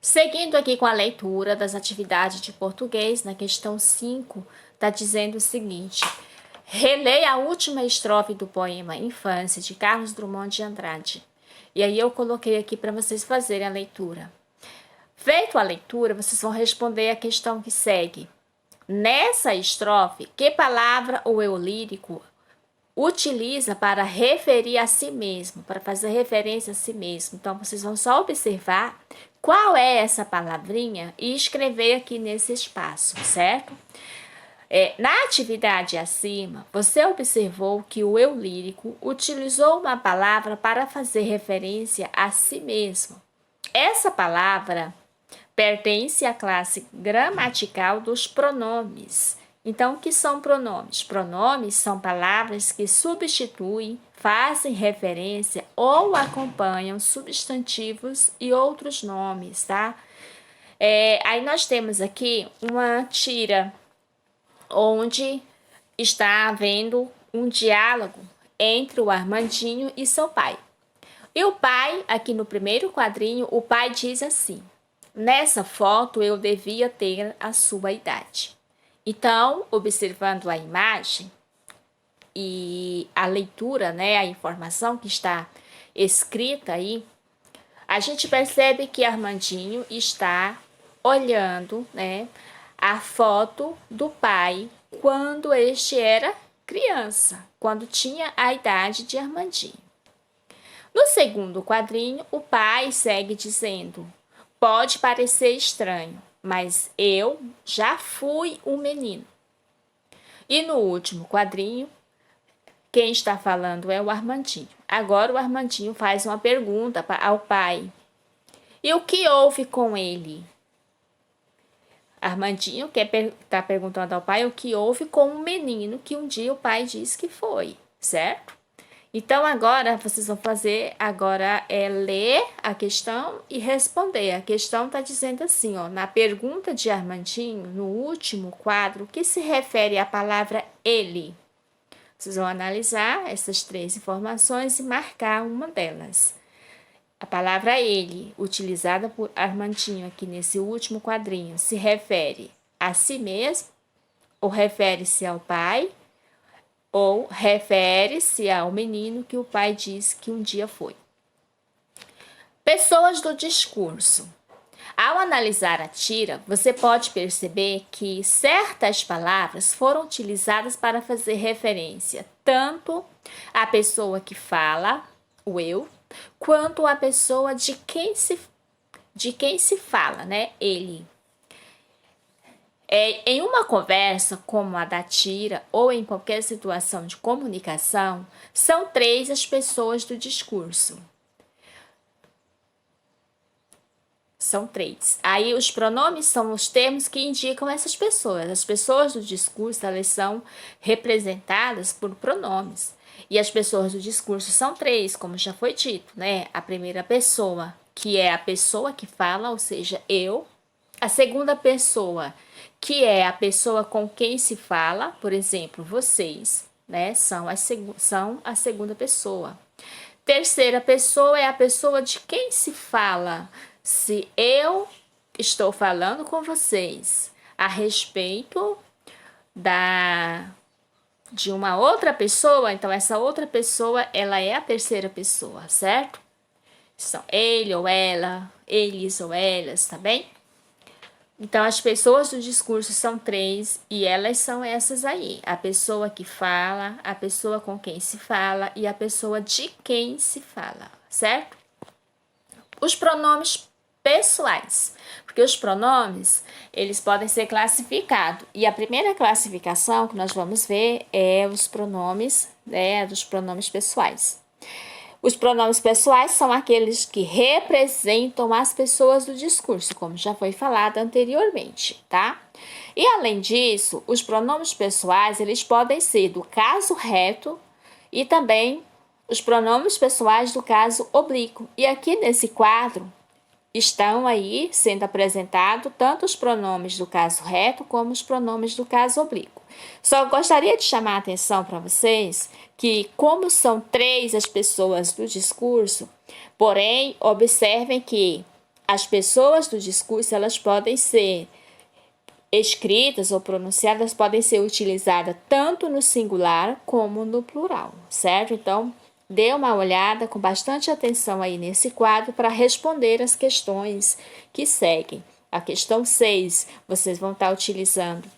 Seguindo aqui com a leitura das atividades de português, na questão 5, está dizendo o seguinte: releia a última estrofe do poema Infância, de Carlos Drummond de Andrade. E aí eu coloquei aqui para vocês fazerem a leitura. Feito a leitura, vocês vão responder a questão que segue. Nessa estrofe, que palavra o eu lírico utiliza para referir a si mesmo, para fazer referência a si mesmo? Então, vocês vão só observar qual é essa palavrinha e escrever aqui nesse espaço, certo? Na atividade acima, você observou que o eu lírico utilizou uma palavra para fazer referência a si mesmo. Essa palavra pertence à classe gramatical dos pronomes. Então, o que são pronomes? Pronomes são palavras que substituem, fazem referência ou acompanham substantivos e outros nomes, tá? Aí nós temos aqui uma tira onde está havendo um diálogo entre o Armandinho e seu pai. E o pai, aqui no primeiro quadrinho, o pai diz assim: nessa foto eu devia ter a sua idade. Então, observando a imagem e a leitura, né, a informação que está escrita aí, a gente percebe que Armandinho está olhando, né, a foto do pai quando este era criança, quando tinha a idade de Armandinho. No segundo quadrinho, o pai segue dizendo: pode parecer estranho, mas eu já fui um menino. E no último quadrinho, quem está falando é o Armandinho. Agora o Armandinho faz uma pergunta ao pai: e o que houve com ele? Armandinho está perguntando ao pai o que houve com o menino que um dia o pai disse que foi, certo? Então, agora, vocês vão fazer, ler a questão e responder. A questão está dizendo assim, ó, na pergunta de Armandinho, no último quadro, que se refere à palavra ele. Vocês vão analisar essas três informações e marcar uma delas. A palavra ele, utilizada por Armandinho aqui nesse último quadrinho, se refere a si mesmo, ou refere-se ao pai, ou refere-se ao menino que o pai disse que um dia foi. Pessoas do discurso. Ao analisar a tira, você pode perceber que certas palavras foram utilizadas para fazer referência tanto à pessoa que fala, o eu, quanto à pessoa de quem se fala, né? Ele. Em uma conversa como a da tira ou em qualquer situação de comunicação, são três as pessoas do discurso. São três. Aí os pronomes são os termos que indicam essas pessoas. As pessoas do discurso, elas são representadas por pronomes. E as pessoas do discurso são três, como já foi dito, né? A primeira pessoa, que é a pessoa que fala, ou seja, eu. A segunda pessoa, que é a pessoa com quem se fala, por exemplo, vocês, né? São a segunda pessoa. Terceira pessoa é a pessoa de quem se fala. Se eu estou falando com vocês a respeito de uma outra pessoa, então essa outra pessoa, ela é a terceira pessoa, certo? São ele ou ela, eles ou elas, tá bem? Então, as pessoas do discurso são três e elas são essas aí: a pessoa que fala, a pessoa com quem se fala e a pessoa de quem se fala, certo? Os pronomes pessoais, porque os pronomes, eles podem ser classificados, e a primeira classificação que nós vamos ver é os pronomes, né, dos pronomes pessoais. Os pronomes pessoais são aqueles que representam as pessoas do discurso, como já foi falado anteriormente, tá? E além disso, os pronomes pessoais, eles podem ser do caso reto e também os pronomes pessoais do caso oblíquo. E aqui nesse quadro estão aí sendo apresentados tanto os pronomes do caso reto como os pronomes do caso oblíquo. Só gostaria de chamar a atenção para vocês que, como são três as pessoas do discurso, porém, observem que as pessoas do discurso, elas podem ser escritas ou pronunciadas, podem ser utilizadas tanto no singular como no plural, certo? Então, dê uma olhada com bastante atenção aí nesse quadro para responder as questões que seguem. A questão 6, vocês vão estar utilizando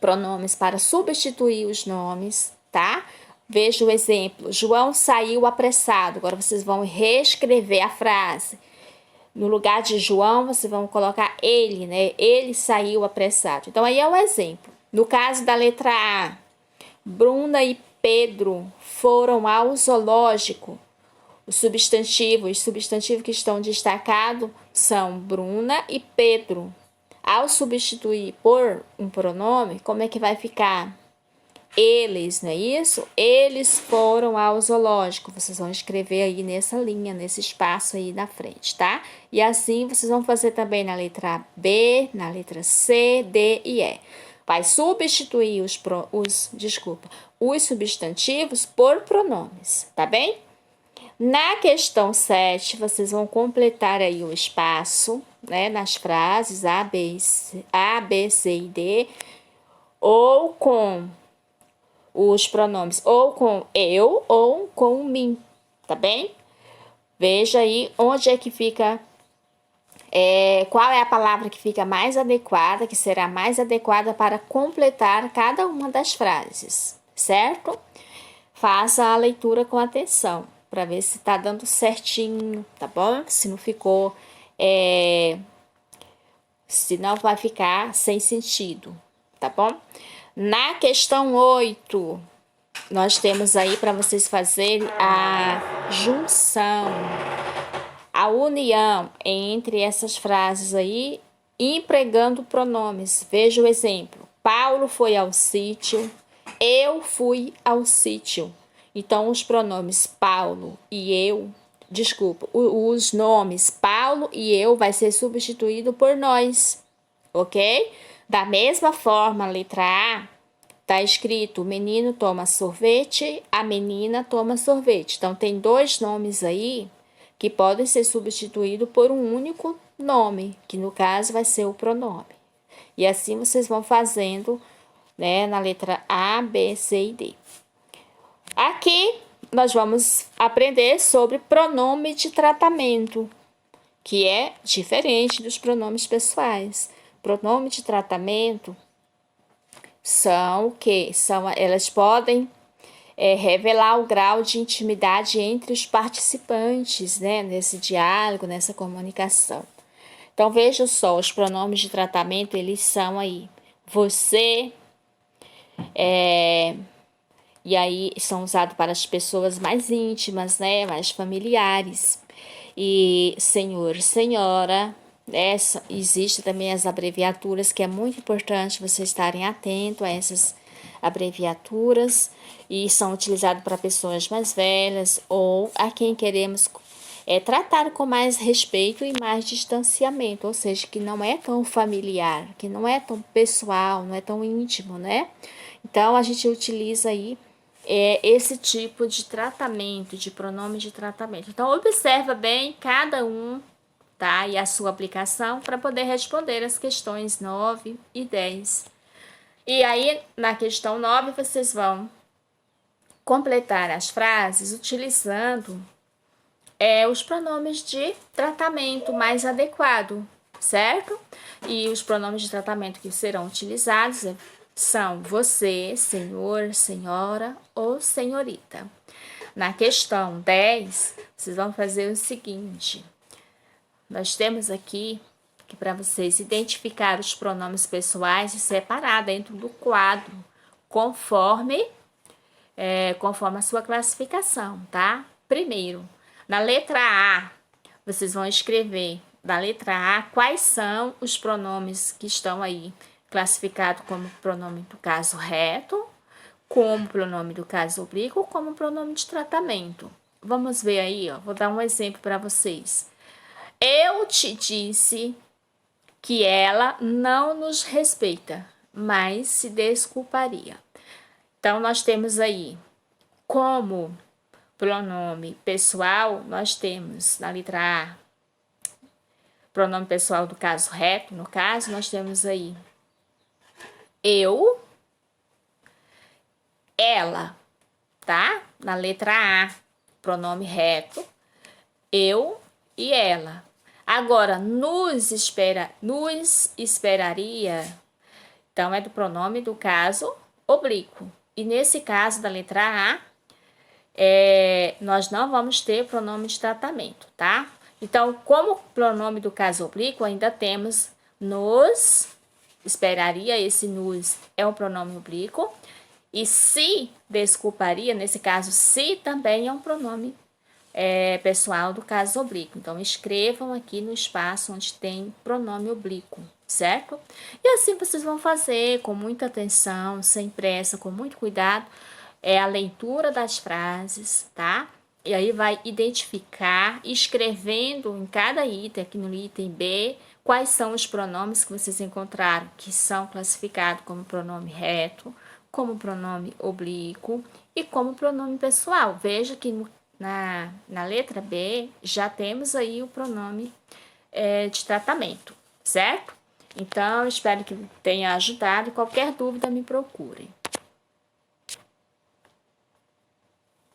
pronomes para substituir os nomes, tá? Veja o exemplo. João saiu apressado. Agora vocês vão reescrever a frase. No lugar de João, vocês vão colocar ele, né? Ele saiu apressado. Então, aí é o exemplo. No caso da letra A, Bruna e Pedro foram ao zoológico. Os substantivos que estão destacados são Bruna e Pedro. Ao substituir por um pronome, como é que vai ficar? Eles, não é isso? Eles foram ao zoológico. Vocês vão escrever aí nessa linha, nesse espaço aí na frente, tá? E assim vocês vão fazer também na letra B, na letra C, D e E. Vai substituir os substantivos por pronomes, tá bem? Na questão 7, vocês vão completar aí o espaço, né, nas frases A, B, C e D, ou com os pronomes ou com eu ou com mim, tá bem? Veja aí onde é que fica, qual é a palavra que fica mais adequada, que será mais adequada para completar cada uma das frases, certo? Faça a leitura com atenção, para ver se tá dando certinho, tá bom? Se não ficou, se não vai ficar sem sentido, tá bom? Na questão 8, nós temos aí para vocês fazerem a junção, a união entre essas frases aí, empregando pronomes. Veja o exemplo. Paulo foi ao sítio, eu fui ao sítio. Então, os pronomes Paulo e eu, os nomes Paulo e eu vai ser substituído por nós, ok? Da mesma forma, a letra A, tá escrito: o menino toma sorvete, a menina toma sorvete. Então, tem dois nomes aí que podem ser substituídos por um único nome, que no caso vai ser o pronome. E assim vocês vão fazendo, né, na letra A, B, C e D. Aqui nós vamos aprender sobre pronome de tratamento, que é diferente dos pronomes pessoais. Pronome de tratamento são o quê? Elas podem revelar o grau de intimidade entre os participantes, né, nesse diálogo, nessa comunicação. Então, veja só, os pronomes de tratamento, eles são aí você, e aí são usados para as pessoas mais íntimas, né, mais familiares. E senhor, senhora, existe também as abreviaturas, que é muito importante vocês estarem atentos a essas abreviaturas, e são utilizados para pessoas mais velhas ou a quem queremos tratar com mais respeito e mais distanciamento, ou seja, que não é tão familiar, que não é tão pessoal, não é tão íntimo, né? Então, a gente utiliza aí esse tipo de tratamento, de pronome de tratamento. Então, observa bem cada um, tá? E a sua aplicação para poder responder as questões 9 e 10. E aí, na questão 9, vocês vão completar as frases utilizando os pronomes de tratamento mais adequado, certo? E os pronomes de tratamento que serão utilizados são você, senhor, senhora ou senhorita. Na questão 10, vocês vão fazer o seguinte. Nós temos aqui que para vocês identificar os pronomes pessoais e separar dentro do quadro, conforme a sua classificação, tá? Primeiro, na letra A, vocês vão escrever na letra A quais são os pronomes que estão aí classificados como pronome do caso reto, como pronome do caso oblíquo, como pronome de tratamento. Vamos ver aí, ó. Vou dar um exemplo para vocês. Eu te disse que ela não nos respeita, mas se desculparia. Então, nós temos aí como pronome pessoal, nós temos na letra A Pronome pessoal do caso reto, no caso, nós temos aí eu, ela, tá? Na letra A, pronome reto, eu e ela. Agora, nos esperaria, então é do pronome do caso oblíquo. E nesse caso da letra A, nós não vamos ter pronome de tratamento, tá? Então, como pronome do caso oblíquo, ainda temos nos, esperaria, esse nos é um pronome oblíquo. E se desculparia, nesse caso, se também é um pronome pessoal do caso oblíquo. Então, escrevam aqui no espaço onde tem pronome oblíquo, certo? E assim vocês vão fazer com muita atenção, sem pressa, com muito cuidado, a leitura das frases, tá? E aí vai identificar, escrevendo em cada item, aqui no item B, quais são os pronomes que vocês encontraram, que são classificados como pronome reto, como pronome oblíquo e como pronome pessoal. Veja que na letra B já temos aí o pronome de tratamento, certo? Então, espero que tenha ajudado. Qualquer dúvida, me procurem.